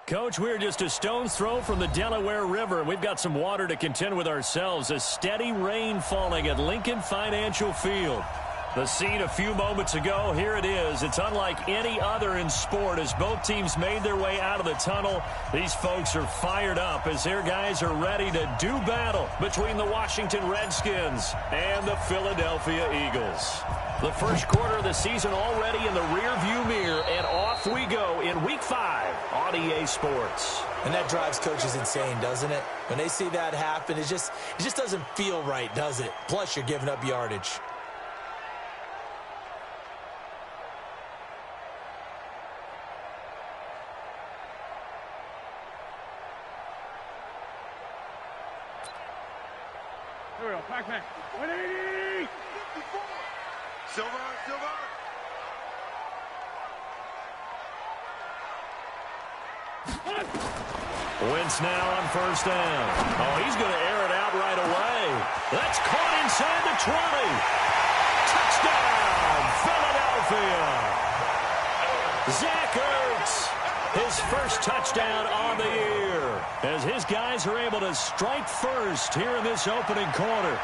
Coach, we're just a stone's throw from the Delaware River. We've got some water to contend with ourselves. A steady rain falling at Lincoln Financial Field. The scene a few moments ago, here it is. It's unlike any other in sport as both teams made their way out of the tunnel. These folks are fired up as their guys are ready to do battle between the Washington Redskins and the Philadelphia Eagles. The first quarter of the season already in the rearview mirror, and off we go in Week 5 on EA Sports. And that drives coaches insane, doesn't it? When they see that happen, it just doesn't feel right, does it? Plus, you're giving up yardage. Here we go, back. 180! 54! Silver! Wentz now on first down. Oh, he's going to air it out right away. That's caught inside the 20. Touchdown, Philadelphia. Zach Ertz, his first touchdown on the year, as his guys are able to strike first here in this opening quarter.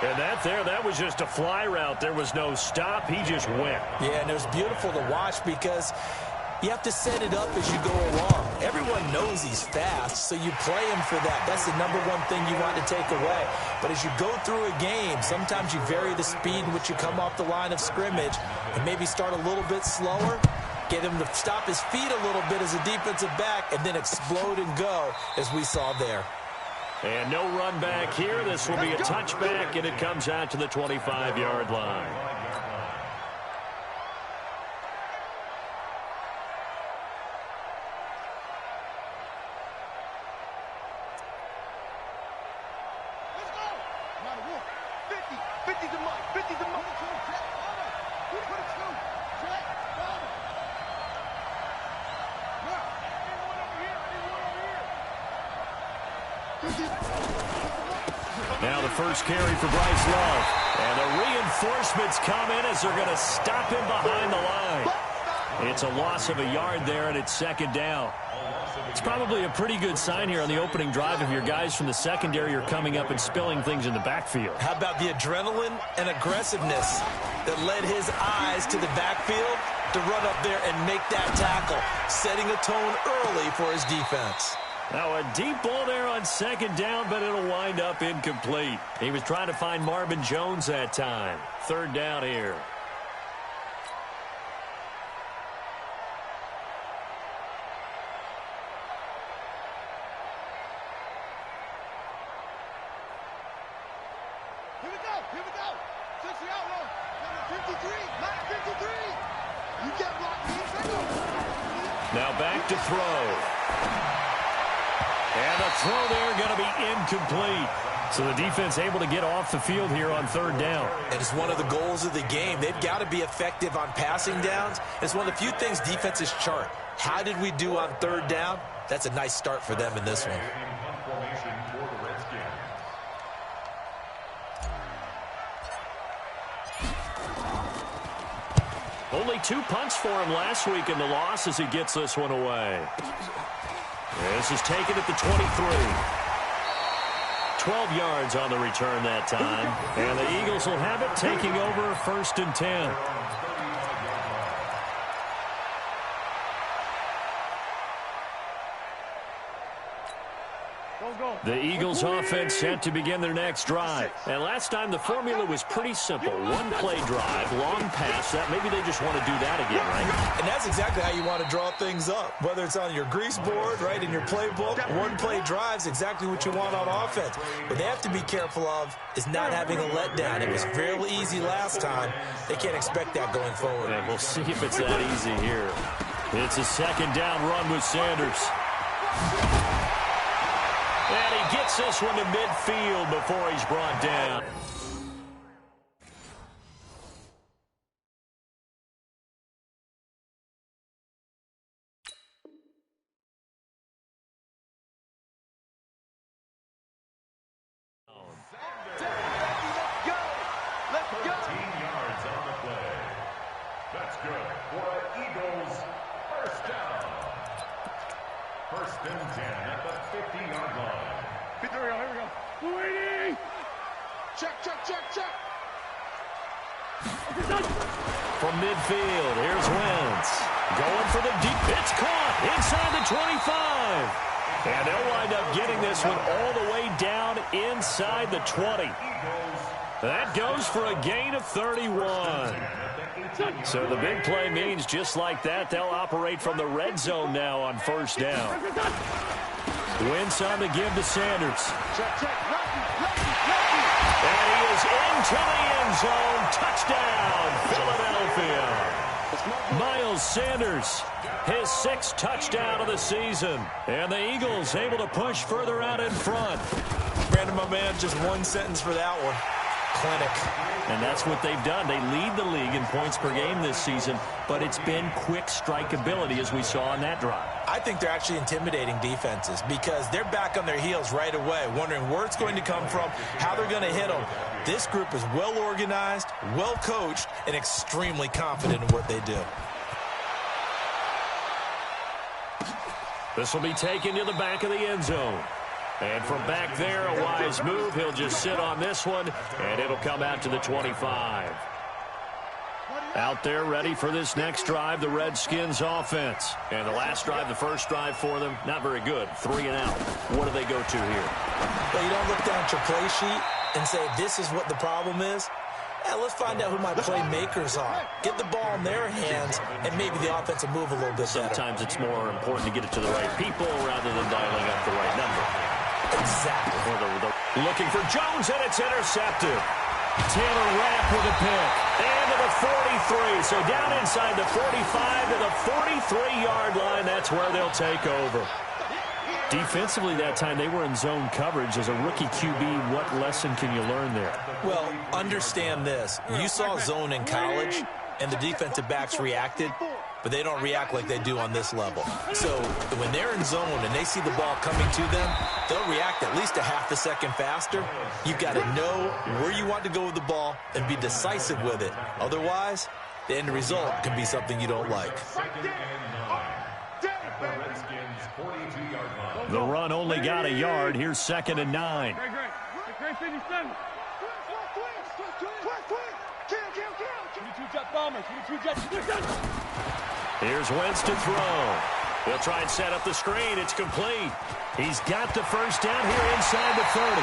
And that was just a fly route. There was no stop. He just went. Yeah, and it was beautiful to watch because you have to set it up as you go along. Everyone knows he's fast, so you play him for that. That's the number one thing you want to take away. But as you go through a game, sometimes you vary the speed in which you come off the line of scrimmage and maybe start a little bit slower, get him to stop his feet a little bit as a defensive back, and then explode and go, as we saw there. And no run back here. This will be a touchback, and it comes out to the 25-yard line. Now the first carry for Bryce Love. And the reinforcements come in as they're going to stop him behind the line. It's a loss of a yard there, and it's second down. It's probably a pretty good sign here on the opening drive if your guys from the secondary are coming up and spilling things in the backfield. How about the adrenaline and aggressiveness that led his eyes to the backfield to run up there and make that tackle, setting a tone early for his defense. Now a deep ball there on second down, but it'll wind up incomplete. He was trying to find Marvin Jones that time. Third down here. Here we go. 60 out low. Number 53. You get blocked. Now back to throw. And the throw there going to be incomplete. So the defense able to get off the field here on third down. And it's one of the goals of the game. They've got to be effective on passing downs. It's one of the few things defenses chart. How did we do on third down? That's a nice start for them in this one. Only 2 punts for him last week in the loss as he gets this one away. This is taken at the 23. 12 yards on the return that time. And the Eagles will have it, taking over first and 10. The Eagles offense set to begin their next drive. And last time the formula was pretty simple. One play drive, long pass. That maybe they just want to do that again, right? And that's exactly how you want to draw things up. Whether it's on your grease board, right, in your playbook, one play drive's exactly what you want on offense. What they have to be careful of is not having a letdown. It was fairly easy last time. They can't expect that going forward. And we'll see if it's that easy here. It's a second down run with Sanders. And he gets this one to midfield before he's brought down. Let's go. 15 yards on the play. That's good for Eagles first down. at the 50-yard line. Here we go. 280. Check. From midfield, here's Wentz. Going for the deep. It's caught inside the 25. And they'll wind up getting this one all the way down inside the 20. That goes for a gain of 31. So the big play means just like that, they'll operate from the red zone now on first down. Wentz on the give to Sanders. And he is into the end zone. Touchdown, Philadelphia. Miles Sanders, his 6th touchdown of the season. And the Eagles able to push further out in front. Brandon, my man, just one sentence for that one. Clinic. And that's what they've done. They lead the league in points per game this season, but it's been quick strike ability as we saw on that drive. I think they're actually intimidating defenses because they're back on their heels right away, wondering where it's going to come from, how they're going to hit them. This group is well organized, well coached, and extremely confident in what they do. This will be taken to the back of the end zone. And from back there, a wise move. He'll just sit on this one, and it'll come out to the 25. Out there ready for this next drive, the Redskins offense. And the last drive, the first drive for them, not very good. 3 and out. What do they go to here? Well, you don't look down at your play sheet and say, this is what the problem is. Let's find out who my playmakers are. Get the ball in their hands, and maybe the offense will move a little bit better. Sometimes it's more important to get it to the right people rather than dialing up the right number. Exactly. Looking for Jones, and it's intercepted. Taylor Rapp with a pick. And to the 43. So down inside the 45 to the 43-yard line. That's where they'll take over. Defensively that time, they were in zone coverage. As a rookie QB, what lesson can you learn there? Well, understand this. You saw zone in college, and the defensive backs reacted, but they don't react like they do on this level. So when they're in zone and they see the ball coming to them, they'll react at least a half a second faster. You've got to know where you want to go with the ball and be decisive with it. Otherwise, the end result can be something you don't like. The run only got a yard. Here's 2nd and 9. Great 57. Here's Wentz to throw. He'll try and set up the screen. It's complete. He's got the first down here inside the 30.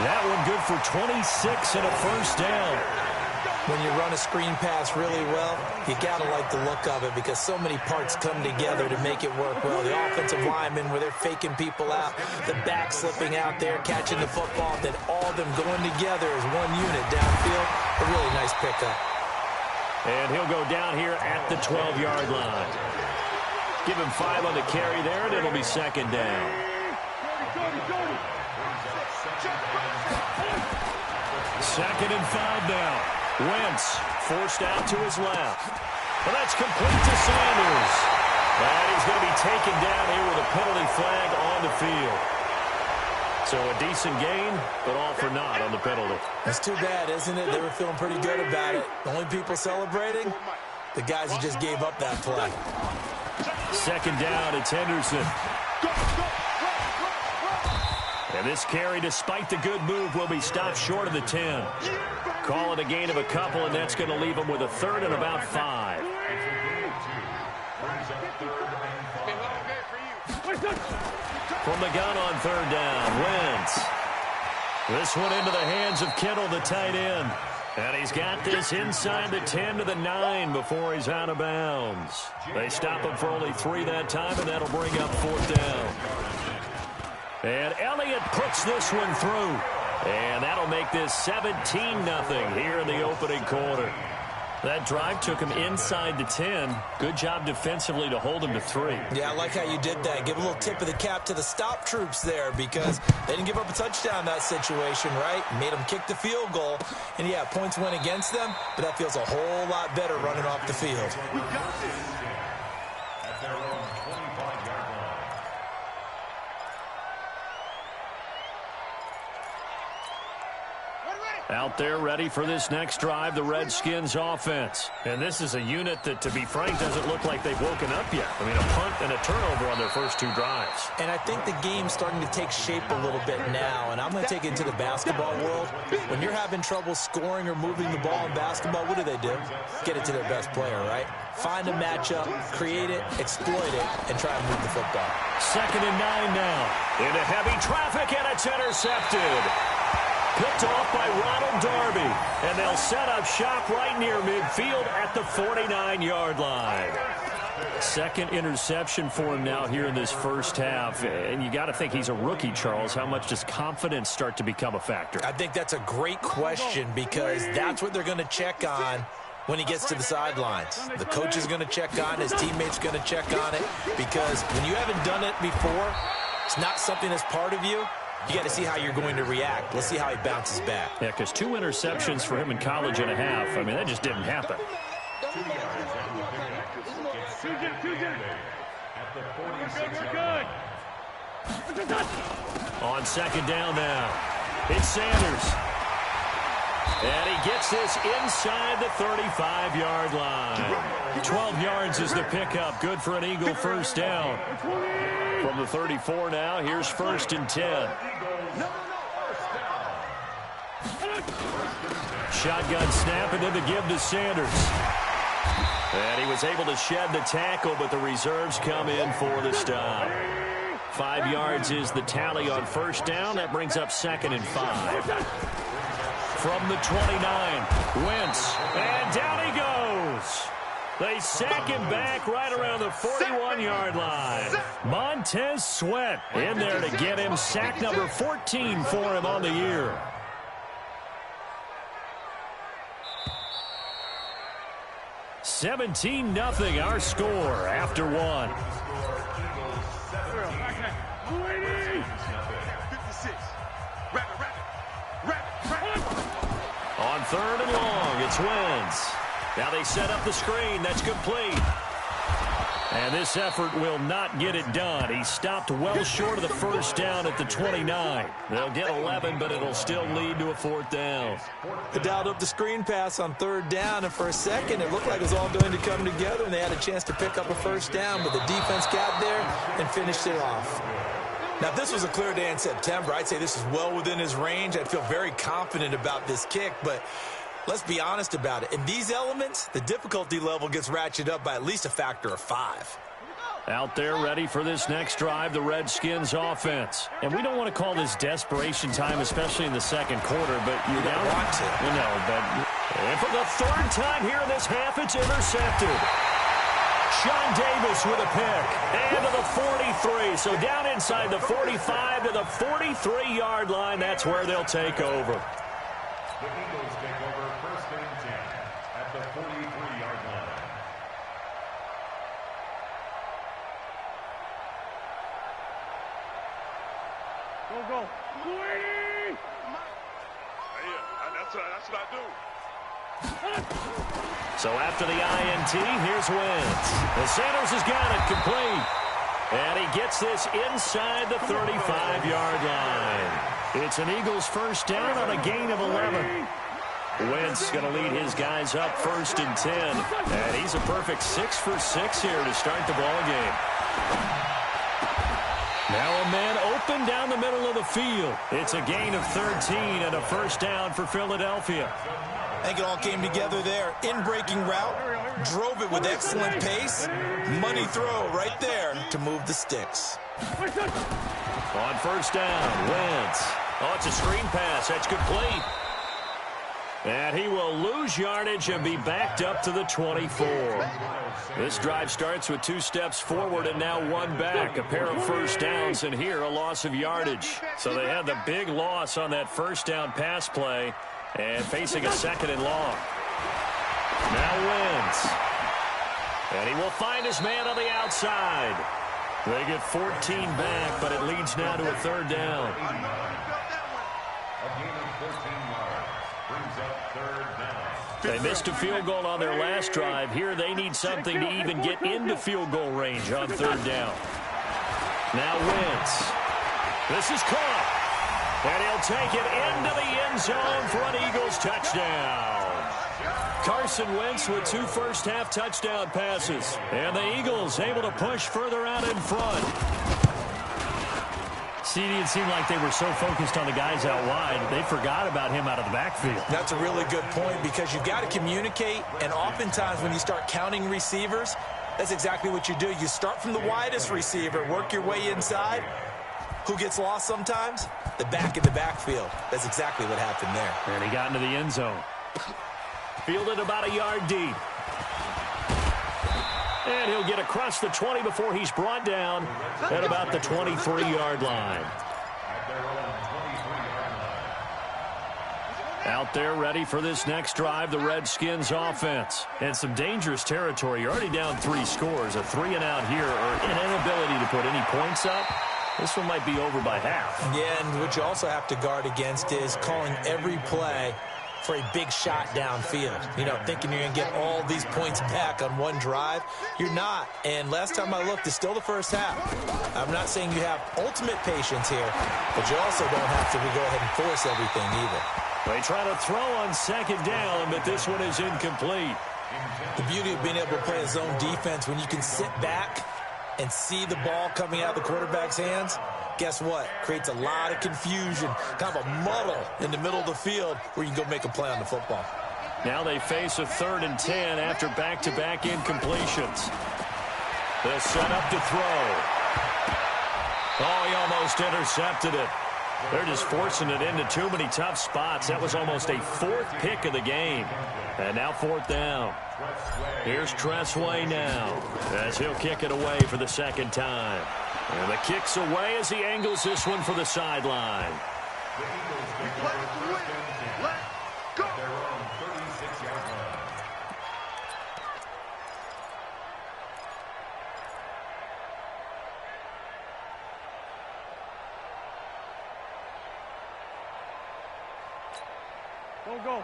That one good for 26 and a first down. When you run a screen pass really well, you got to like the look of it because so many parts come together to make it work well. The offensive linemen, where they're faking people out, the back slipping out there, catching the football, then all of them going together as one unit downfield. A really nice pickup. And he'll go down here at the 12-yard line. Give him 5 on the carry there, and it'll be 2nd down. 2nd and 5 now. Wentz forced out to his left. Well, that's complete to Sanders. And he's going to be taken down here with a penalty flag on the field. So a decent gain, but all for naught on the penalty. That's too bad, isn't it? They were feeling pretty good about it. The only people celebrating, the guys who just gave up that play. 2nd down, it's Henderson. And this carry, despite the good move, will be stopped short of the 10. Call it a gain of a couple, and that's going to leave them with a 3rd and about 5. From the gun on 3rd down, Wentz. This one into the hands of Kittle, the tight end. And he's got this inside the 10 to the 9 before he's out of bounds. They stop him for only 3 that time, and that'll bring up 4th down. And Elliott puts this one through. And that'll make this 17-0 here in the opening quarter. That drive took him inside the 10. Good job defensively to hold him to 3. Yeah, I like how you did that. Give a little tip of the cap to the stop troops there because they didn't give up a touchdown in that situation, right? Made them kick the field goal. And, yeah, points went against them, but that feels a whole lot better running off the field. Out there ready for this next drive, the Redskins offense. And this is a unit that, to be frank, doesn't look like they've woken up yet. I mean, a punt and a turnover on their first two drives. And I think the game's starting to take shape a little bit now, and I'm going to take it into the basketball world. When you're having trouble scoring or moving the ball in basketball, what do? Get it to their best player, right? Find a matchup, create it, exploit it, and try and move the football. 2nd and 9 now. Into heavy traffic, and it's intercepted. Picked off by Ronald Darby, and they'll set up shop right near midfield at the 49-yard line. Second interception for him now here in this first half, and you got to think he's a rookie, Charles. How much does confidence start to become a factor? I think that's a great question because that's what they're going to check on when he gets to the sidelines. The coach is going to check on it, his teammates going to check on it, because when you haven't done it before, it's not something that's part of you. You got to see how you're going to react. Let's see how he bounces back. Yeah, because 2 interceptions for him in college and a half. I mean, that just didn't happen. On 2nd down now, it's Sanders. And he gets this inside the 35-yard line. 12 yards is the pickup. Good for an Eagle first down. From the 34 now, here's 1st and 10. Shotgun snap and then the give to Sanders. And he was able to shed the tackle, but the reserves come in for the stop. 5 yards is the tally on first down. That brings up 2nd and 5. From the 29, Wentz, and down he goes. They sack him back right around the 41-yard line. Montez Sweat in there to get him sack number 14 for him on the year. $17-0 our score after one. On 3rd and long, it's Wentz. Now they set up the screen. That's complete. And this effort will not get it done. He stopped well short of the first down at the 29. They'll get 11, but it'll still lead to a 4th down. They dialed up the screen pass on 3rd down, and for a second it looked like it was all going to come together, and they had a chance to pick up a first down, but the defense got there and finished it off. Now, if this was a clear day in September, I'd say this is well within his range. I'd feel very confident about this kick, but let's be honest about it. In these elements, the difficulty level gets ratcheted up by at least a factor of 5. Out there ready for this next drive, the Redskins offense. And we don't want to call this desperation time, especially in the second quarter, but you don't want to. No, but and for the 3rd time here in this half, it's intercepted. Sean Davis with a pick, and to the 43. So down inside the 45 to the 43-yard line. That's where they'll take over. The Eagles take over 1st and 10 at the 43-yard line. Go. That's what I do. So after the INT, here's Wentz. And Sanders has got it complete. And he gets this inside the 35-yard line. It's an Eagles first down on a gain of 11. Wentz going to lead his guys up 1st and 10. And he's a perfect 6 for 6 here to start the ball game. Now a man open down the middle of the field. It's a gain of 13 and a first down for Philadelphia. I think it all came together there. In-breaking route, drove it with excellent pace. Money throw right there to move the sticks. On first down, Wentz. Oh, it's a screen pass. That's complete. And he will lose yardage and be backed up to the 24. This drive starts with 2 steps forward and now 1 back. A pair of first downs, and here a loss of yardage. So they had the big loss on that first down pass play and facing a 2nd and long. Now Wentz. And he will find his man on the outside. They get 14 back, but it leads now to a 3rd down. A gain of 14 yards brings up 3rd down. They missed a field goal on their last drive. Here they need something to even get into field goal range on 3rd down. Now Wentz. This is caught. And he'll take it into the end zone for an Eagles touchdown. Carson Wentz with 2 first-half touchdown passes. And the Eagles able to push further out in front. See, it seemed like they were so focused on the guys out wide, they forgot about him out of the backfield. That's a really good point because you've got to communicate, and oftentimes when you start counting receivers, that's exactly what you do. You start from the widest receiver, work your way inside. Who gets lost sometimes? The back in the backfield. That's exactly what happened there. And he got into the end zone. Fielded about a yard deep. And he'll get across the 20 before he's brought down at about the 23-yard line. Out there ready for this next drive, the Redskins offense. And some dangerous territory. You're already down 3 scores. A 3-and-out here or an inability to put any points up. This one might be over by half. Yeah, and what you also have to guard against is calling every play for a big shot downfield. You know, thinking you're going to get all these points back on one drive. You're not. And last time I looked, it's still the first half. I'm not saying you have ultimate patience here, but you also don't have to go ahead and force everything either. They try to throw on second down, but this one is incomplete. The beauty of being able to play a zone defense when you can sit back and see the ball coming out of the quarterback's hands, guess what? Creates a lot of confusion, kind of a muddle in the middle of the field where you can go make a play on the football. Now they face a 3rd and 10 after back-to-back incompletions. They'll set up to throw. Oh, he almost intercepted it. They're just forcing it into too many tough spots. That was almost a 4th pick of the game. And now 4th down. Here's Tressway now as he'll kick it away for the 2nd time. And the kick's away as he angles this one for the sideline.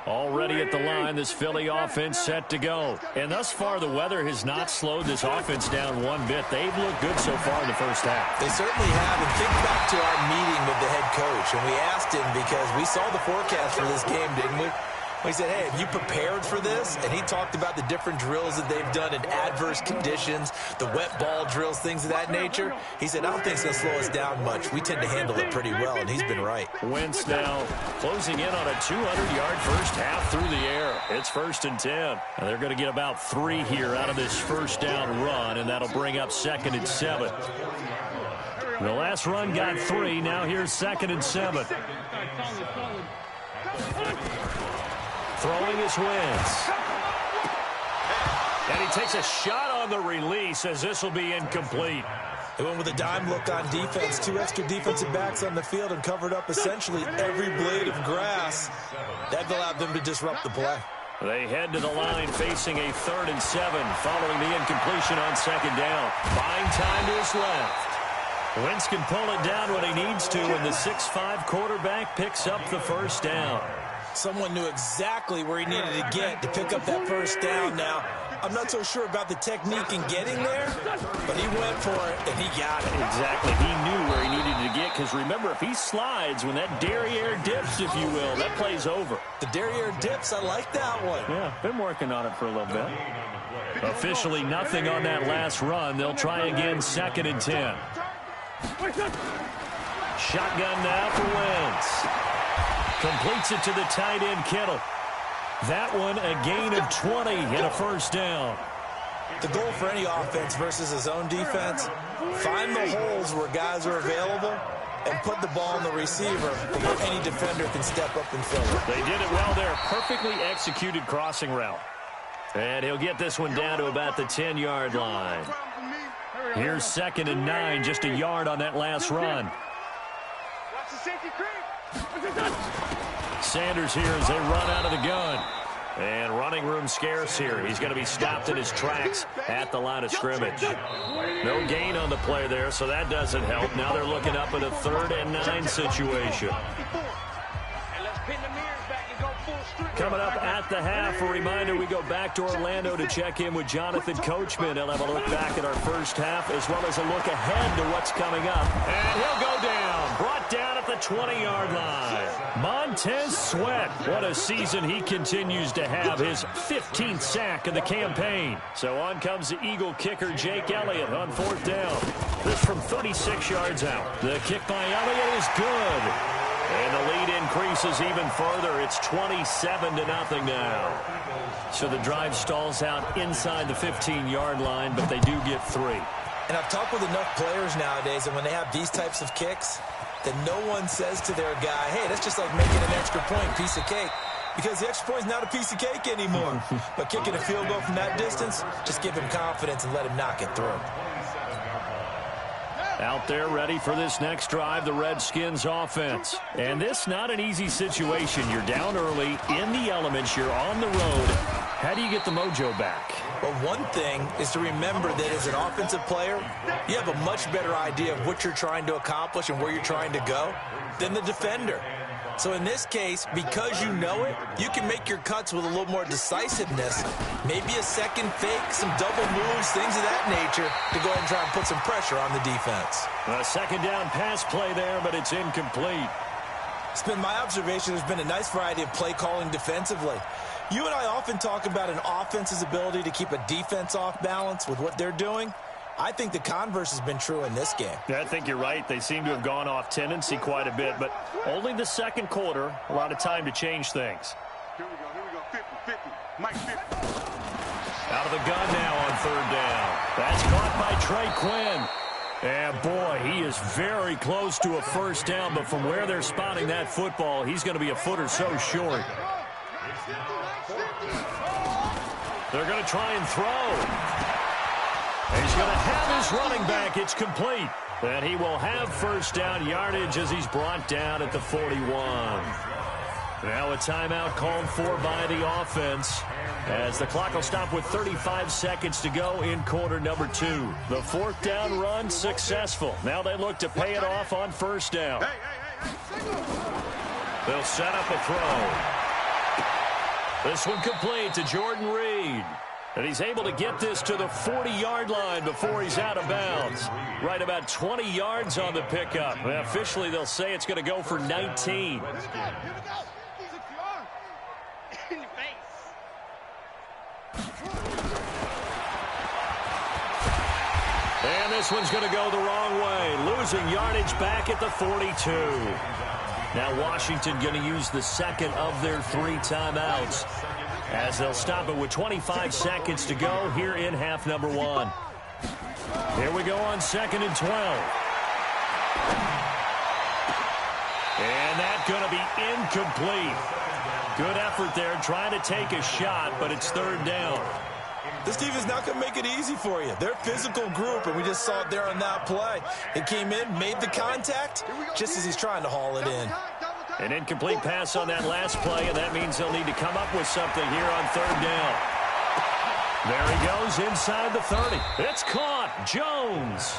Already at the line, this Philly offense set to go. And thus far, the weather has not slowed this offense down one bit. They've looked good so far in the first half. They certainly have. And think back to our meeting with the head coach. And we asked him because we saw the forecast for this game, didn't we? We said, hey, have you prepared for this? And he talked about the different drills that they've done in adverse conditions, the wet ball drills, things of that nature. He said, I don't think it's going to slow us down much. We tend to handle it pretty well, and he's been right. Wentz now closing in on a 200-yard first half through the air. It's 1st and 10. And they're going to get about 3 here out of this first down run, and that'll bring up 2nd and 7. The last run got 3. Now here's 2nd and 7. Throwing his Wentz. And he takes a shot on the release as this will be incomplete. They went with a dime look on defense. 2 extra defensive backs on the field and covered up essentially every blade of grass. That allowed them to disrupt the play. They head to the line facing a 3rd and 7 following the incompletion on 2nd down. Buying time to his left. Wentz can pull it down when he needs to, and the 6'5" quarterback picks up the first down. Someone knew exactly where he needed to get to pick up that first down. Now, I'm not so sure about the technique in getting there, but he went for it, and he got it. Exactly. He knew where he needed to get, because remember, if he slides, when that derriere dips, if you will, that play's over. The derriere dips, I like that one. Yeah, been working on it for a little bit. Officially nothing on that last run. They'll try again, 2nd and 10. Shotgun now for Wentz. Completes it to the tight end, Kittle. That one, a gain of 20 and a first down. The goal for any offense versus a zone defense, find the holes where guys are available and put the ball on the receiver before any defender can step up and fill it. They did it well there. Perfectly executed crossing route. And he'll get this one down to about the 10-yard line. Here's 2nd and 9, just a yard on that last run. Sanders here as they run out of the gun. And running room scarce here. He's going to be stopped in his tracks at the line of scrimmage. No gain on the play there, so that doesn't help. Now they're looking up at a 3rd and 9 situation. Coming up at the half, a reminder, we go back to Orlando to check in with Jonathan Coachman. He'll have a look back at our first half as well as a look ahead to what's coming up. And he'll go down, brought down at the 20-yard line. Montez Sweat, what a season he continues to have, his 15th sack of the campaign. So on comes the Eagle kicker, Jake Elliott, on 4th down. This from 36 yards out. The kick by Elliott is good. And the lead increases even further. It's 27-0 now. So the drive stalls out inside the 15-yard line, but they do get 3. And I've talked with enough players nowadays, and when they have these types of kicks, that no one says to their guy, hey, that's just like making an extra point, piece of cake. Because the extra point is not a piece of cake anymore. But kicking a field goal from that distance, just give him confidence and let him knock it through. Out there ready for this next drive, the Redskins offense. And this not an easy situation. You're down early, in the elements, you're on the road. How do you get the mojo back? Well, one thing is to remember that as an offensive player, you have a much better idea of what you're trying to accomplish and where you're trying to go than the defender. So in this case, because you know it, you can make your cuts with a little more decisiveness. Maybe a second fake, some double moves, things of that nature to go ahead and try and put some pressure on the defense. A second down pass play there, but it's incomplete. It's been my observation there's been a nice variety of play calling defensively. You and I often talk about an offense's ability to keep a defense off balance with what they're doing. I think the converse has been true in this game. Yeah, I think you're right. They seem to have gone off tendency quite a bit, but only the second quarter, a lot of time to change things. Here we go, 50-50. Mike 50. Out of the gun now on 3rd down. That's caught by Trey Quinn. And boy, he is very close to a first down, but from where they're spotting that football, he's going to be a foot or so short. They're going to try and throw. He's going to have his running back. It's complete. And he will have first down yardage as he's brought down at the 41. Now a timeout called for by the offense as the clock will stop with 35 seconds to go in quarter number 2. The 4th down run successful. Now they look to pay it off on first down. They'll set up a throw. This one complete to Jordan Reed. And he's able to get this to the 40-yard line before he's out of bounds. Right about 20 yards on the pickup. And officially, they'll say it's going to go for 19. And this one's going to go the wrong way. Losing yardage back at the 42. Now Washington going to use the second of their 3 timeouts, as they'll stop it with 25 seconds to go here in half number 1. Here we go on 2nd and 12. And that's going to be incomplete. Good effort there trying to take a shot, but it's 3rd down. This team is not going to make it easy for you. They're a physical group, and we just saw it there on that play. It came in, made the contact, just as he's trying to haul it in. An incomplete pass on that last play, and that means they'll need to come up with something here on 3rd down. There he goes inside the 30. It's caught. Jones.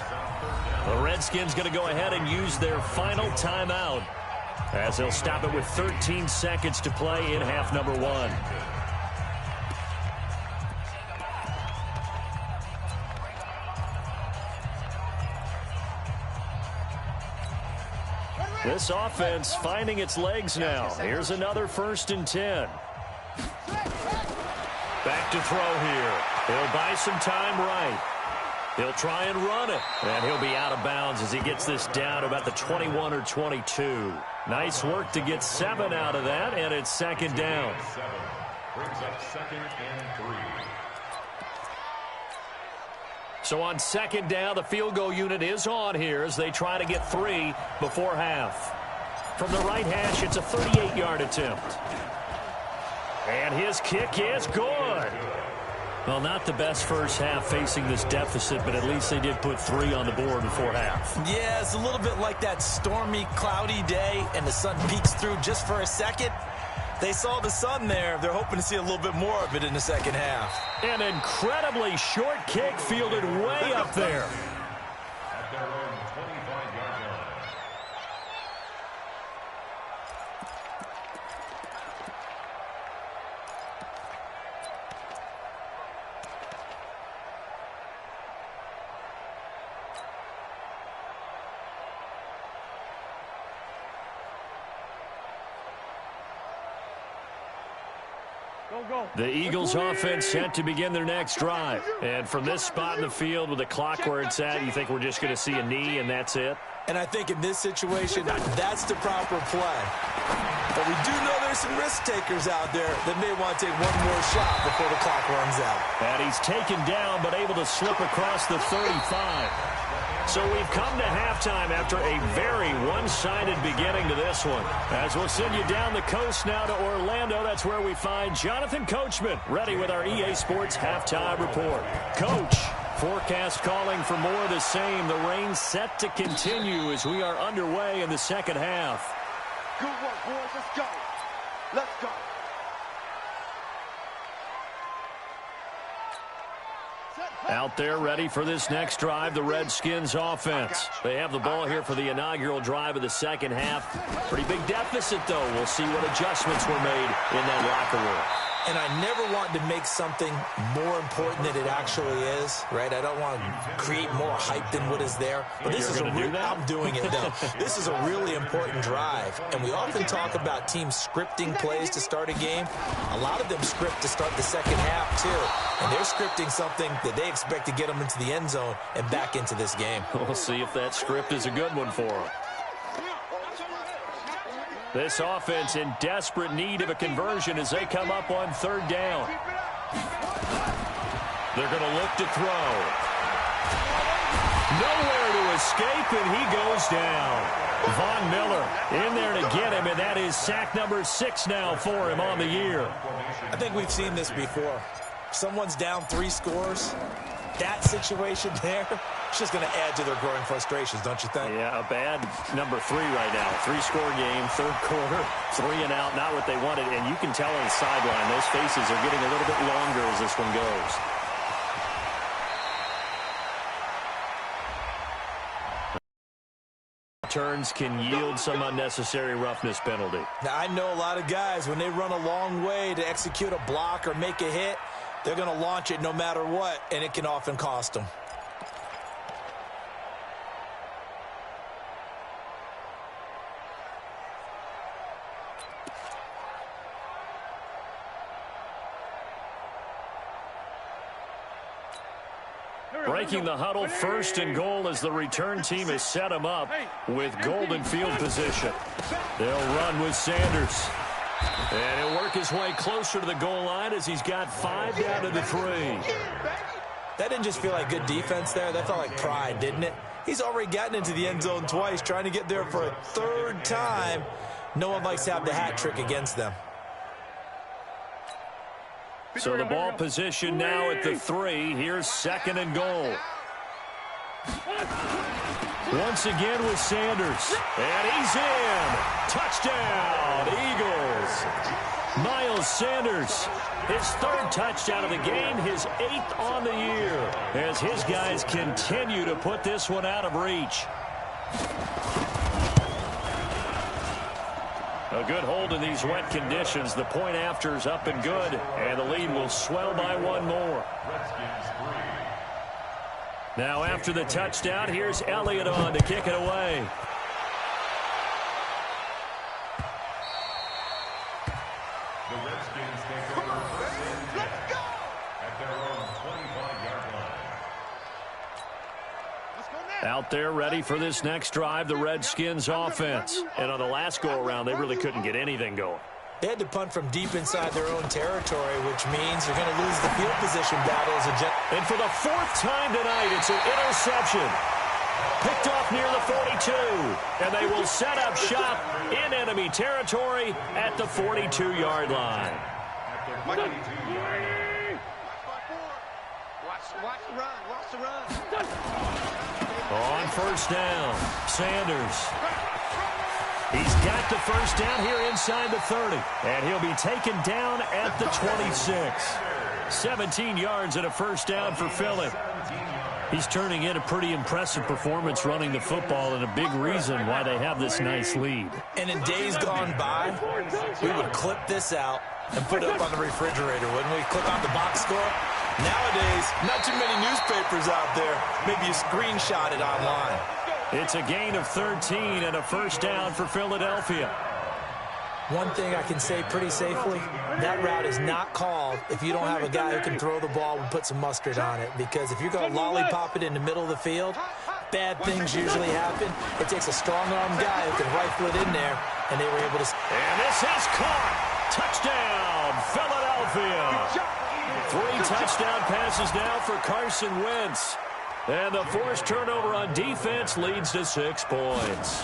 The Redskins going to go ahead and use their final timeout, as they'll stop it with 13 seconds to play in half number 1. This offense finding its legs now. Here's another 1st and 10. Back to throw here. He'll buy some time right. He'll try and run it. And he'll be out of bounds as he gets this down about the 21 or 22. Nice work to get 7 out of that, and it's 2nd down. Brings up 2nd and 3. So on 2nd down, the field goal unit is on here as they try to get 3 before half. From the right hash, it's a 38-yard attempt. And his kick is good. Well, not the best first half facing this deficit, but at least they did put 3 on the board before half. Yeah, it's a little bit like that stormy, cloudy day, and the sun peeks through just for a second. They saw the sun there. They're hoping to see a little bit more of it in the second half. An incredibly short kick fielded way up there. At their own 25-yard line. The Eagles offense set to begin their next drive. And from this spot in the field with the clock where it's at, you think we're just going to see a knee and that's it? And I think in this situation, that's the proper play. But we do know there's some risk takers out there that may want to take one more shot before the clock runs out. And he's taken down but able to slip across the 35. So we've come to halftime after a very one-sided beginning to this one. As we'll send you down the coast now to Orlando, that's where we find Jonathan Coachman ready with our EA Sports Halftime Report. Coach, forecast calling for more of the same. The rain set to continue as we are underway in the second half. Good work, boys. Let's go. Let's go. Out there ready for this next drive, the Redskins offense. They have the ball here for the inaugural drive of the second half. Pretty big deficit, though. We'll see what adjustments were made in that locker room. And I never want to make something more important than it actually is, right? I don't want to create more hype than what is there. But this is I'm doing it, though. This is a really important drive. And we often talk about teams scripting plays to start a game. A lot of them script to start the second half, too. And they're scripting something that they expect to get them into the end zone and back into this game. We'll see if that script is a good one for them. This offense in desperate need of a conversion as they come up on third down. They're going to look to throw. Nowhere to escape, and he goes down. Von Miller in there to get him, and that is sack number 6 now for him on the year. I think we've seen this before. Someone's down 3 scores. That situation there, it's just going to add to their growing frustrations, don't you think? Yeah, a bad number 3 right now. 3-score game, third quarter, 3 and out, not what they wanted. And you can tell on the sideline, those faces are getting a little bit longer as this one goes. Turns can yield some unnecessary roughness penalty. Now, I know a lot of guys, when they run a long way to execute a block or make a hit, they're going to launch it no matter what, and it can often cost them. Breaking the huddle, 1st and goal as the return team has set him up with golden field position. They'll run with Sanders. And he'll work his way closer to the goal line as he's got 5 down to the 3. That didn't just feel like good defense there. That felt like pride, didn't it? He's already gotten into the end zone twice, trying to get there for a 3rd time. No one likes to have the hat trick against them. So the ball position now at the 3. Here's 2nd and goal. Once again with Sanders. And he's in. Touchdown, Eagles. Miles Sanders, his 3rd touchdown of the game, his 8th on the year, as his guys continue to put this one out of reach. A good hold in these wet conditions. The point after is up and good, and the lead will swell by 1 more. Now after the touchdown, here's Elliott on to kick it away. The Redskins take over first and 10 at their own 25-yard line. Out there ready for this next drive, the Redskins offense. And on the last go-around, they really couldn't get anything going. They had to punt from deep inside their own territory, which means you're going to lose the field position battle. And for the 4th time tonight, it's an interception. Picked off near the 42. And they will set up shop in enemy territory at the 42-yard line. Watch the run. Watch the run. On 1st down, Sanders. He's got the 1st down here inside the 30. And he'll be taken down at the 26. 17 yards and a 1st down for Philly. He's turning in a pretty impressive performance running the football, and a big reason why they have this nice lead. And in days gone by, we would clip this out and put it up on the refrigerator, wouldn't we? Clip out the box score. Nowadays, not too many newspapers out there. Maybe you screenshot it online. It's a gain of 13 and a 1st down for Philadelphia. One thing I can say pretty safely, that route is not called if you don't have a guy who can throw the ball and put some mustard on it. Because if you're going to lollipop it in the middle of the field, bad things usually happen. It takes a strong-arm guy who can rifle it in there, and they were able to... And this is caught. Touchdown, Philadelphia. 3 touchdown passes now for Carson Wentz. And the forced turnover on defense leads to 6 points.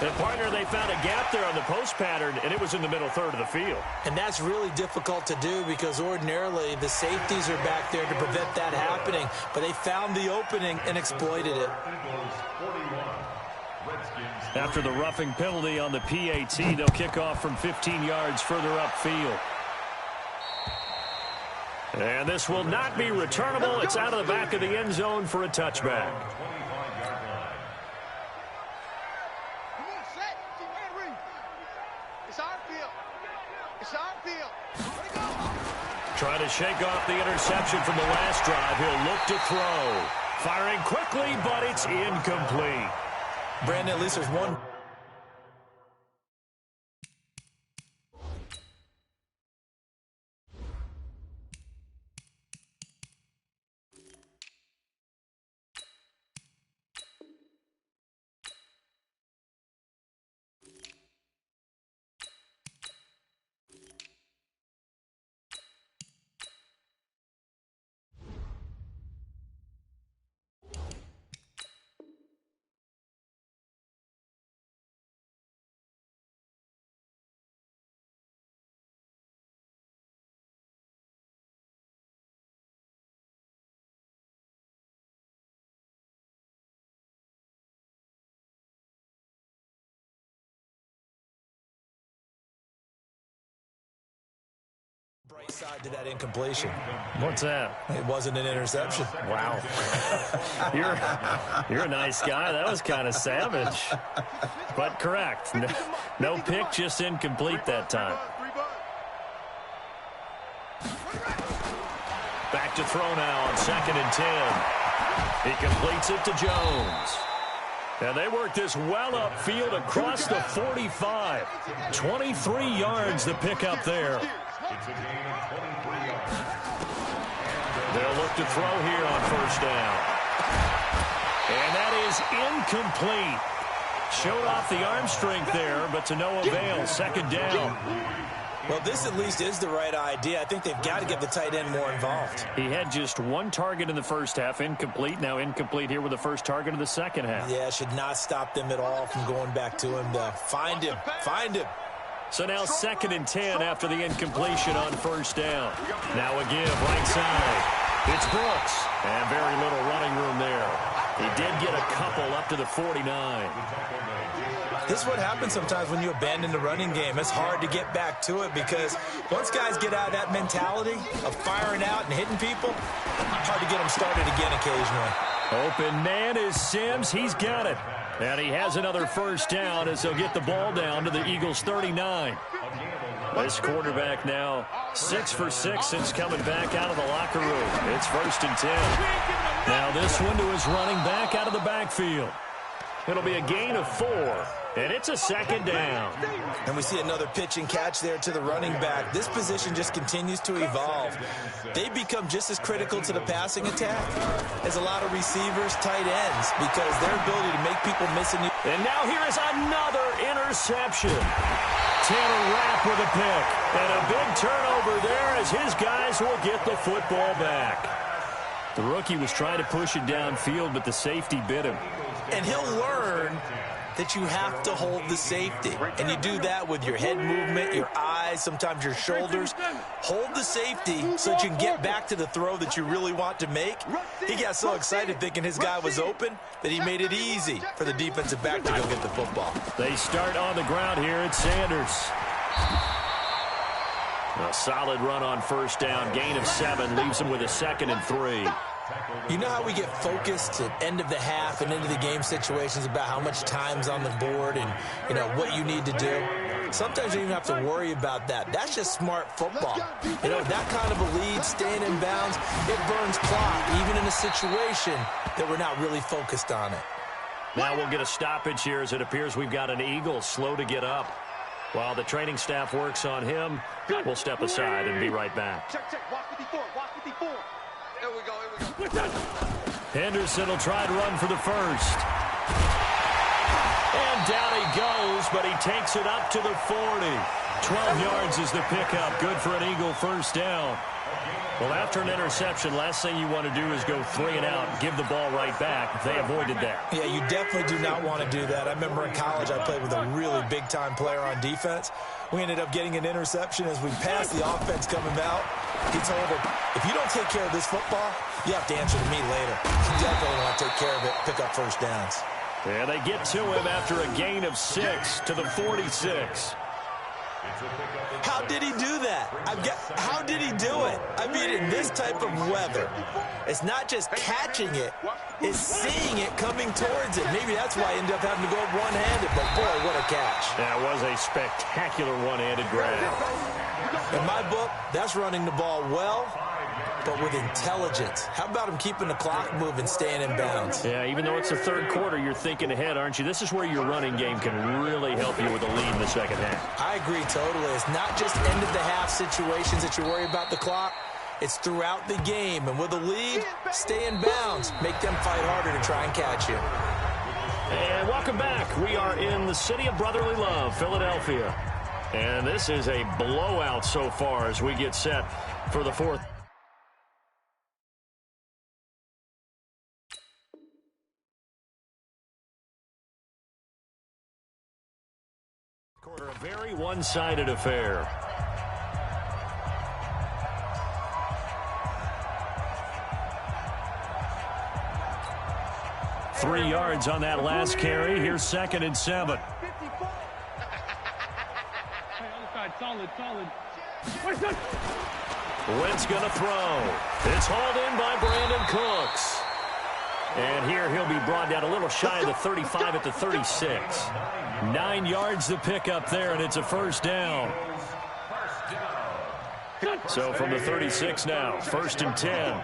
And, partner, they found a gap there on the post pattern, and it was in the middle third of the field. And that's really difficult to do because ordinarily the safeties are back there to prevent that happening. But they found the opening and exploited it. After the roughing penalty on the PAT, they'll kick off from 15 yards further upfield. And this will not be returnable. It's out of the back of the end zone for a touchback. Trying to shake off the interception from the last drive. He'll look to throw. Firing quickly, but it's incomplete. Brandon, at least there's one. Bright side to that incompletion. What's that? It wasn't an interception. Wow. You're a nice guy. That was kind of savage. But correct. No pick, just incomplete that time. Back to throw now on 2nd and 10. He completes it to Jones. And they work this well upfield across the 45. 23 yards to pick up there. It's a gain of 23 yards. They'll look to throw here on 1st down. And that is incomplete. Showed off the arm strength there, but to no avail. 2nd down. Well, this at least is the right idea. I think they've got to get the tight end more involved. He had just 1 target in the first half, incomplete. Now incomplete here with the first target of the second half. Yeah, should not stop them at all from going back to him to find him. Find him. So now 2nd and 10 after the incompletion on 1st down. Now a give, right side. It's Brooks. And very little running room there. He did get a couple up to the 49. This is what happens sometimes when you abandon the running game. It's hard to get back to it because once guys get out of that mentality of firing out and hitting people, hard to get them started again occasionally. Open man is Sims. He's got it. And he has another 1st down as they'll get the ball down to the Eagles' 39. This quarterback now 6 for 6 since coming back out of the locker room. It's 1st and 10. Now this one to his running back out of the backfield. It'll be a gain of 4, and it's a 2nd down. And we see another pitch and catch there to the running back. This position just continues to evolve. They become just as critical to the passing attack as a lot of receivers, tight ends, because their ability to make people miss a new. And now here is another interception. Tanner Rapp with a pick. And a big turnover there as his guys will get the football back. The rookie was trying to push it downfield, but the safety bit him. And he'll learn that you have to hold the safety. And you do that with your head movement, your eyes, sometimes your shoulders. Hold the safety so that you can get back to the throw that you really want to make. He got so excited thinking his guy was open that he made it easy for the defensive back to go get the football. They start on the ground here at Sanders. A solid run on 1st down. Gain of 7 leaves him with a 2nd and 3. You know how we get focused at end of the half and into the game situations about how much time's on the board and, you know, what you need to do? Sometimes you don't even have to worry about that. That's just smart football. You know, that kind of a lead, staying in bounds, it burns clock, even in a situation that we're not really focused on it. Now we'll get a stoppage here as it appears we've got an Eagle slow to get up. While the training staff works on him, we'll step aside and be right back. Check, check. Watch 54. Watch 54. Here we go. Henderson will try to run for the first. And down he goes, but he takes it up to the 40. 12 yards is the pickup. Good for an Eagle first down. Well, after an interception, last thing you want to do is go 3 and out and give the ball right back. They avoided that. Yeah, you definitely do not want to do that. I remember in college I played with a really big-time player on defense. We ended up getting an interception as we passed the offense coming out. He told him, if you don't take care of this football, you have to answer to me later. You definitely want to take care of it, pick up first downs. Yeah, they get to him after a gain of 6 to the 46. How did he do that? How did he do it? I mean, in this type of weather, it's not just catching it, it's seeing it coming towards it. Maybe that's why he ended up having to go one-handed, but boy, what a catch. That was a spectacular one-handed grab. In my book, that's running the ball well, but with intelligence. How about him keeping the clock moving, staying in bounds? Yeah, even though it's the third quarter, you're thinking ahead, aren't you? This is where your running game can really help you with a lead in the second half. I agree totally. It's not just end-of-the-half situations that you worry about the clock. It's throughout the game. And with a lead, stay in bounds. Make them fight harder to try and catch you. And welcome back. We are in the city of brotherly love, Philadelphia. And this is a blowout so far as we get set for the fourth. Quarter, a very one-sided affair. Three yards on that last carry. Here's 2nd and 7. Solid. Wentz going to throw. It's hauled in by Brandon Cooks. And here he'll be brought down a little shy of the 35 at the 36. 9 yards to pick up there, and it's a first down. So from the 36 now, 1st and 10.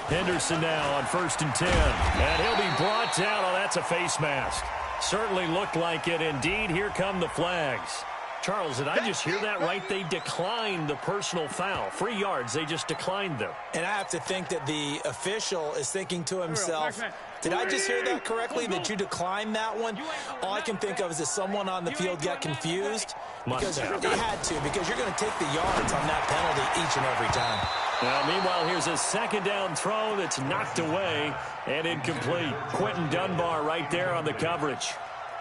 Henderson now on 1st and 10. And he'll be brought down. Oh, that's a face mask. Certainly looked like it. Indeed, here come the flags. Charles, did I just hear that right? They declined the personal foul. 3 yards, they just declined them. And I have to think that the official is thinking to himself, did I just hear that correctly, that you declined that one? All I can think of is that someone on the field got confused. Because they had to, because you're going to take the yards on that penalty each and every time. Now, meanwhile, here's a second down throw that's knocked away and incomplete. Quentin Dunbar right there on the coverage.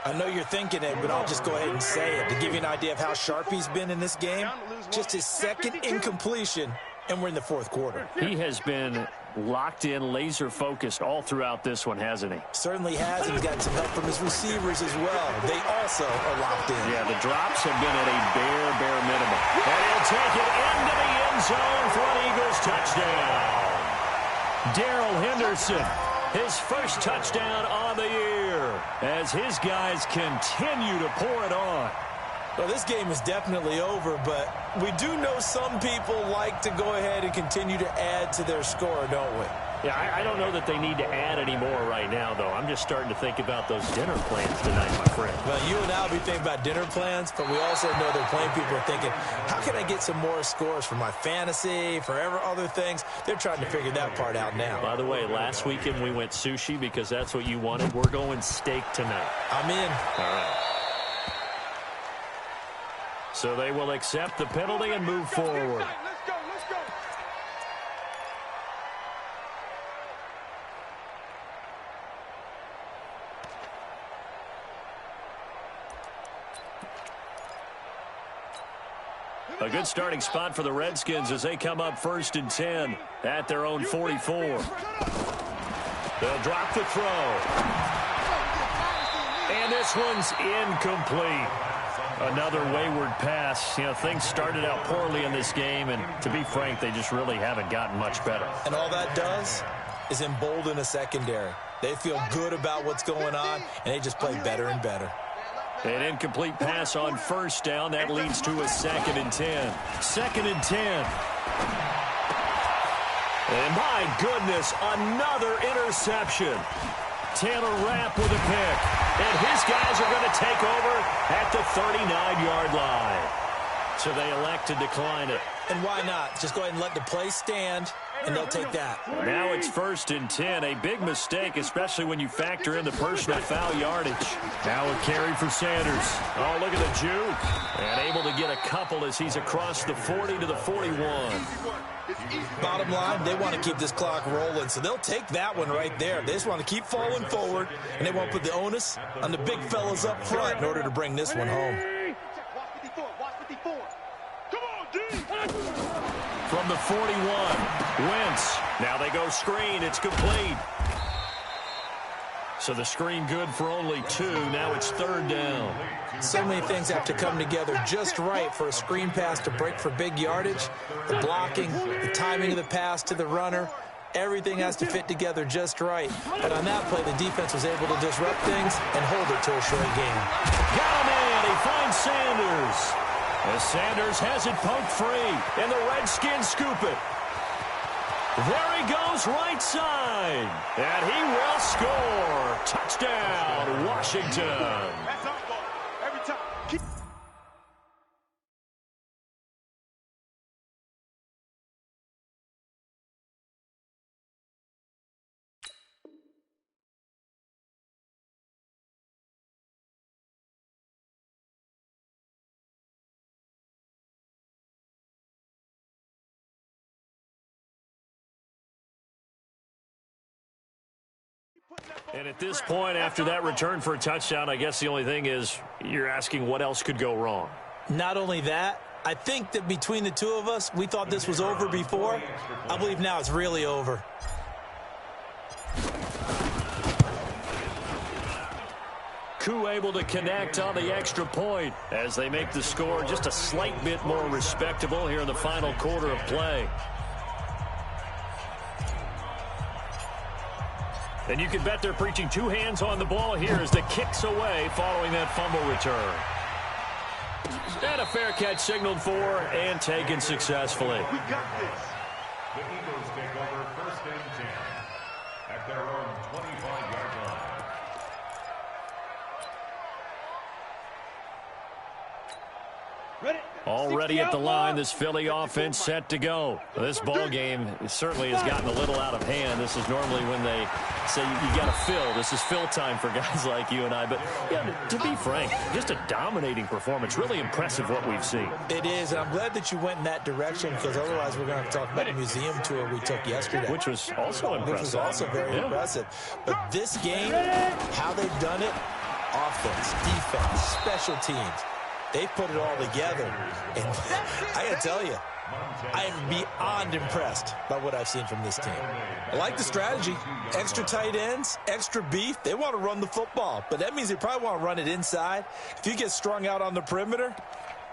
I know you're thinking it, but I'll just go ahead and say it. To give you an idea of how sharp he's been in this game, just his second incompletion, and we're in the fourth quarter. He has been locked in, laser-focused all throughout this one, hasn't he? Certainly has, and he's got some help from his receivers as well. They also are locked in. Yeah, the drops have been at a bare minimum. And he'll take it into the end zone for an Eagles touchdown. Darrell Henderson, his first touchdown on the year, as his guys continue to pour it on. Well, this game is definitely over, but we do know some people like to go ahead and continue to add to their score, don't we? Yeah, I don't know that they need to add any more right now, though. I'm just starting to think about those dinner plans tonight, my friend. Well, you and I will be thinking about dinner plans, but we also know they're playing people are thinking, how can I get some more scores for my fantasy, for other things? They're trying to figure that part out now. By the way, last weekend we went sushi because that's what you wanted. We're going steak tonight. I'm in. All right. So they will accept the penalty and move forward. Let's go. A good starting spot for the Redskins as they come up 1st and 10 at their own 44. They'll drop the throw. And this one's incomplete. Another wayward pass. You know, things started out poorly in this game, and to be frank, they just really haven't gotten much better. And all that does is embolden a secondary. They feel good about what's going on, and they just play better and better. An incomplete pass on 1st down. That leads to a 2nd and 10. 2nd and 10. And my goodness, another interception. Taylor Rapp with a pick. And his guys are going to take over at the 39-yard line. So they elect to decline it. And why not? Just go ahead and let the play stand, and they'll take that. Now it's 1st and 10. A big mistake, especially when you factor in the personal foul yardage. Now a carry for Sanders. Oh, look at the juke. And able to get a couple as he's across the 40 to the 41. Bottom line, they want to keep this clock rolling, so they'll take that one right there. They just want to keep falling forward, and they won't put the onus on the big fellas up front in order to bring this one home. From the 41, Wentz. Now they go screen. It's complete. So the screen good for only 2. Now it's 3rd down. So many things have to come together just right for a screen pass to break for big yardage. The blocking, the timing of the pass to the runner, everything has to fit together just right. But on that play, the defense was able to disrupt things and hold it to a short game. Got him in. He finds Sanders. As Sanders has it poked free, and the Redskins scoop it. There he goes, right side. And he will score. Touchdown, Washington. That's our ball. Every time. And at this point, after that return for a touchdown, I guess the only thing is you're asking what else could go wrong. Not only that, I think that between the two of us, we thought this was over before. I believe now it's really over. Koo able to connect on the extra point as they make the score just a slight bit more respectable here in the final quarter of play. And you can bet they're preaching 2 hands on the ball here as the kick's away following that fumble return. And a fair catch signaled for and taken successfully. We got this. The Eagles take over 1st and 10 at their own 25-yard line. Ready? Already at the line, this Philly offense set to go. This ball game certainly has gotten a little out of hand. This is normally when they say you got to fill. This is fill time for guys like you and I. But yeah, to be frank, just a dominating performance. Really impressive what we've seen. It is, and I'm glad that you went in that direction because otherwise we're going to have to talk about the museum tour we took yesterday. Which was also impressive. Which was also very impressive. But this game, how they've done it, offense, defense, special teams, they put it all together. And I got to tell you, I am beyond impressed by what I've seen from this team. I like the strategy. Extra tight ends, extra beef. They want to run the football, but that means they probably want to run it inside. If you get strung out on the perimeter,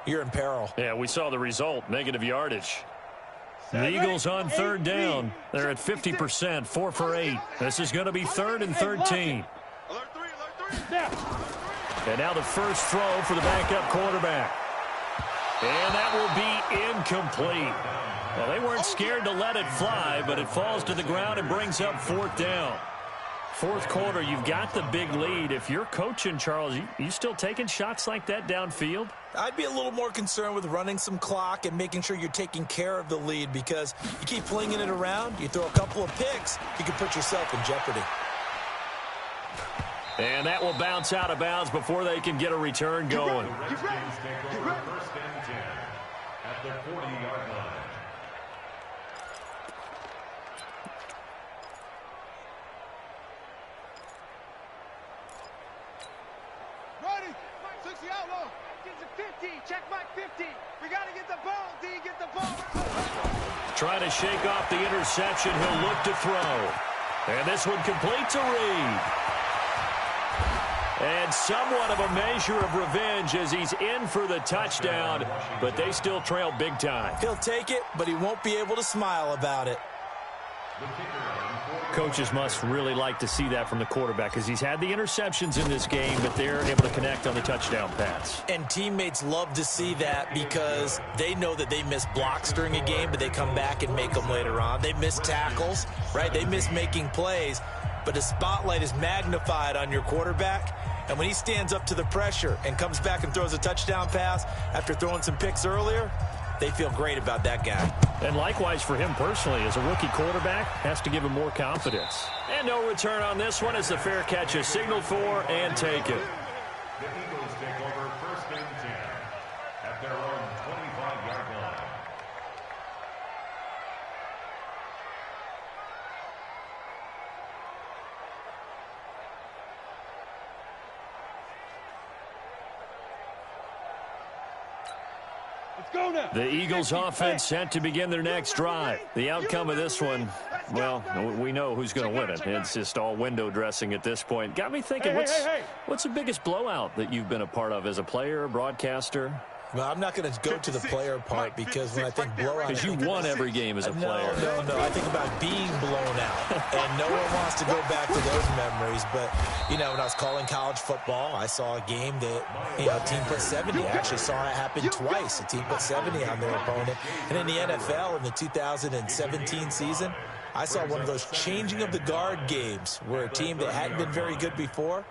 you're in peril. Yeah, we saw the result, negative yardage. The Eagles on 3rd down. They're at 50%, 4 for 8. This is going to be 3rd and 13. Alert 3. And now the first throw for the backup quarterback. And that will be incomplete. Well, they weren't scared to let it fly, but it falls to the ground and brings up 4th down. 4th quarter, you've got the big lead. If you're coaching, Charles, you still taking shots like that downfield? I'd be a little more concerned with running some clock and making sure you're taking care of the lead because you keep flinging it around, you throw a couple of picks, you can put yourself in jeopardy. And that will bounce out of bounds before they can get a return going. The Redskins take over 1st and 10 at their 40-yard line. Ready? 60 outlaw. Get to 50. Check my 50. We got to get the ball, D. Get the ball. Trying to shake off the interception. He'll look to throw. And this one completes a read. And somewhat of a measure of revenge as he's in for the touchdown, but they still trail big time. He'll take it, but he won't be able to smile about it. Coaches must really like to see that from the quarterback because he's had the interceptions in this game, but they're able to connect on the touchdown pass. And teammates love to see that because they know that they miss blocks during a game, but they come back and make them later on. They miss tackles, right? They miss making plays. but the spotlight is magnified on your quarterback. And when he stands up to the pressure and comes back and throws a touchdown pass after throwing some picks earlier, they feel great about that guy. And likewise for him personally, as a rookie quarterback, has to give him more confidence. And no return on this one as the fair catch is signaled for and taken. The Eagles take over 1st and 10 at their own 25-yard line. The Eagles offense set to begin their next drive. The outcome of this one, well, we know who's going to win it. It's just all window dressing at this point. Got me thinking, what's the biggest blowout that you've been a part of as a player, broadcaster? Well, I'm not going to go to the player part because when I think blowout... Because you won every game as a player. No. I think about being blown out. And no one wants to go back to those memories. But, you know, when I was calling college football, I saw a game that, you know, a team put 70. I actually saw it happen twice. A team put 70 on their opponent. And in the NFL, in the 2017 season, I saw one of those changing of the guard games where a team that hadn't been very good before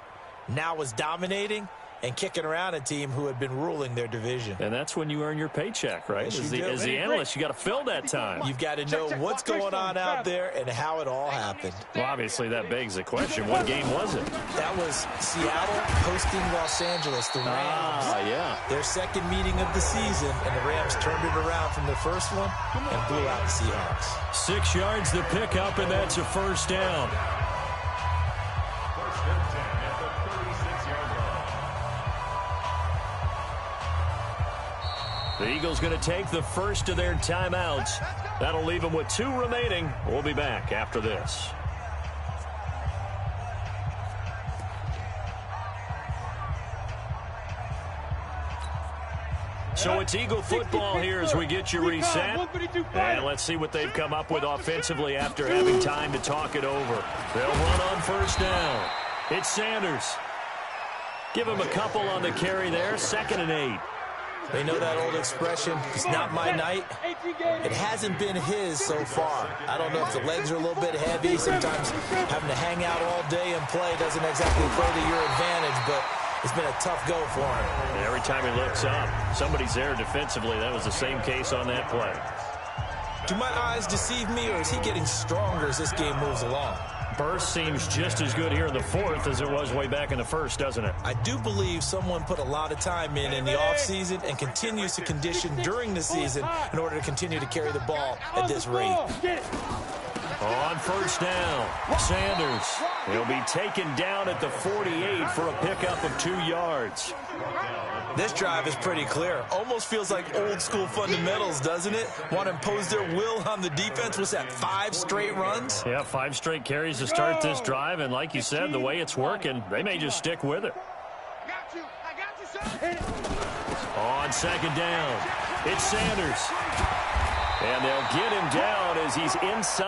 now was dominating and kicking around a team who had been ruling their division. And that's when you earn your paycheck, right? As the analyst, you got to fill that time. You've got to know what's going on out there and how it all happened. Well, obviously, that begs the question, what game was it? That was Seattle hosting Los Angeles, the Rams. Yeah. Their second meeting of the season, and the Rams turned it around from the first one and blew out the Seahawks. 6 yards the pickup, and that's a first down. 1st and 10 at the 36-yard line. The Eagles going to take the first of their timeouts. That'll leave them with 2 remaining. We'll be back after this. So it's Eagle football here as we get you reset. And let's see what they've come up with offensively after having time to talk it over. They'll run on first down. It's Sanders. Give him a couple on the carry there. 2nd and 8. They know that old expression, it's not my night. It hasn't been his so far. I don't know if the legs are a little bit heavy. Sometimes having to hang out all day and play doesn't exactly play to your advantage, but it's been a tough go for him. And every time he looks up, somebody's there defensively. That was the same case on that play. Do my eyes deceive me, or is he getting stronger as this game moves along? Burst seems just as good here in the 4th as it was way back in the 1st, doesn't it? I do believe someone put a lot of time in the offseason and continues to condition during the season in order to continue to carry the ball at this rate. On first down, Sanders. He'll be taken down at the 48 for a pickup of 2 yards. This drive is pretty clear. Almost feels like old school fundamentals, doesn't it? Want to impose their will on the defense. What's that, 5 straight runs? Yeah, 5 straight carries to start this drive. And like you said, the way it's working, they may just stick with it. I got you, son. On 2nd down, it's Sanders. And they'll get him down as he's inside.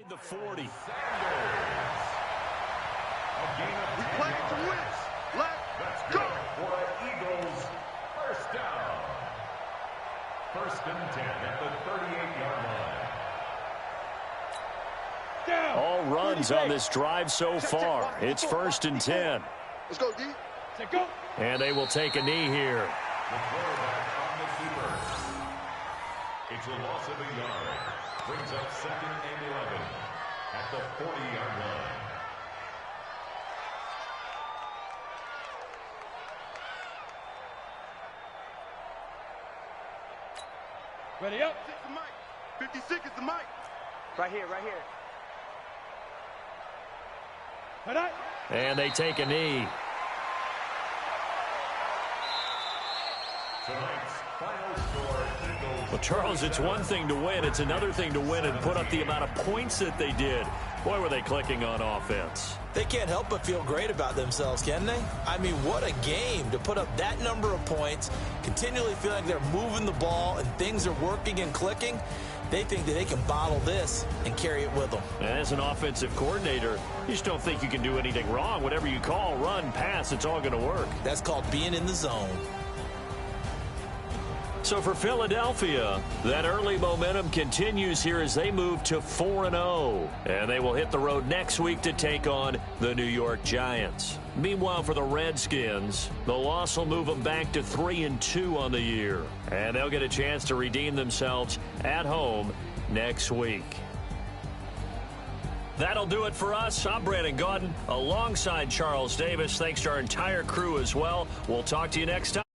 The 40. We play to win. Let's go. For Eagles, first down. 1st and 10 at the 38-yard line. All runs on this drive so far. It's 1st and 10. Let's go, D. Say go. And they will take a knee here. The quarterback on the keeper. It's a loss of a yard. Brings up 2nd and 11 at the 40-yard line. Ready up. 56 the mic. 56 is the mic. Right here, right here. And they take a knee. Tonight's final score, Eagles. Well, Charles, it's one thing to win. It's another thing to win and put up the amount of points that they did. Boy, were they clicking on offense. They can't help but feel great about themselves, can they? I mean, what a game to put up that number of points, continually feel like they're moving the ball and things are working and clicking. They think that they can bottle this and carry it with them. As an offensive coordinator, you just don't think you can do anything wrong. Whatever you call, run, pass, it's all going to work. That's called being in the zone. So for Philadelphia, that early momentum continues here as they move to 4-0. And they will hit the road next week to take on the New York Giants. Meanwhile, for the Redskins, the loss will move them back to 3-2 on the year. And they'll get a chance to redeem themselves at home next week. That'll do it for us. I'm Brandon Gaudin alongside Charles Davis. Thanks to our entire crew as well. We'll talk to you next time.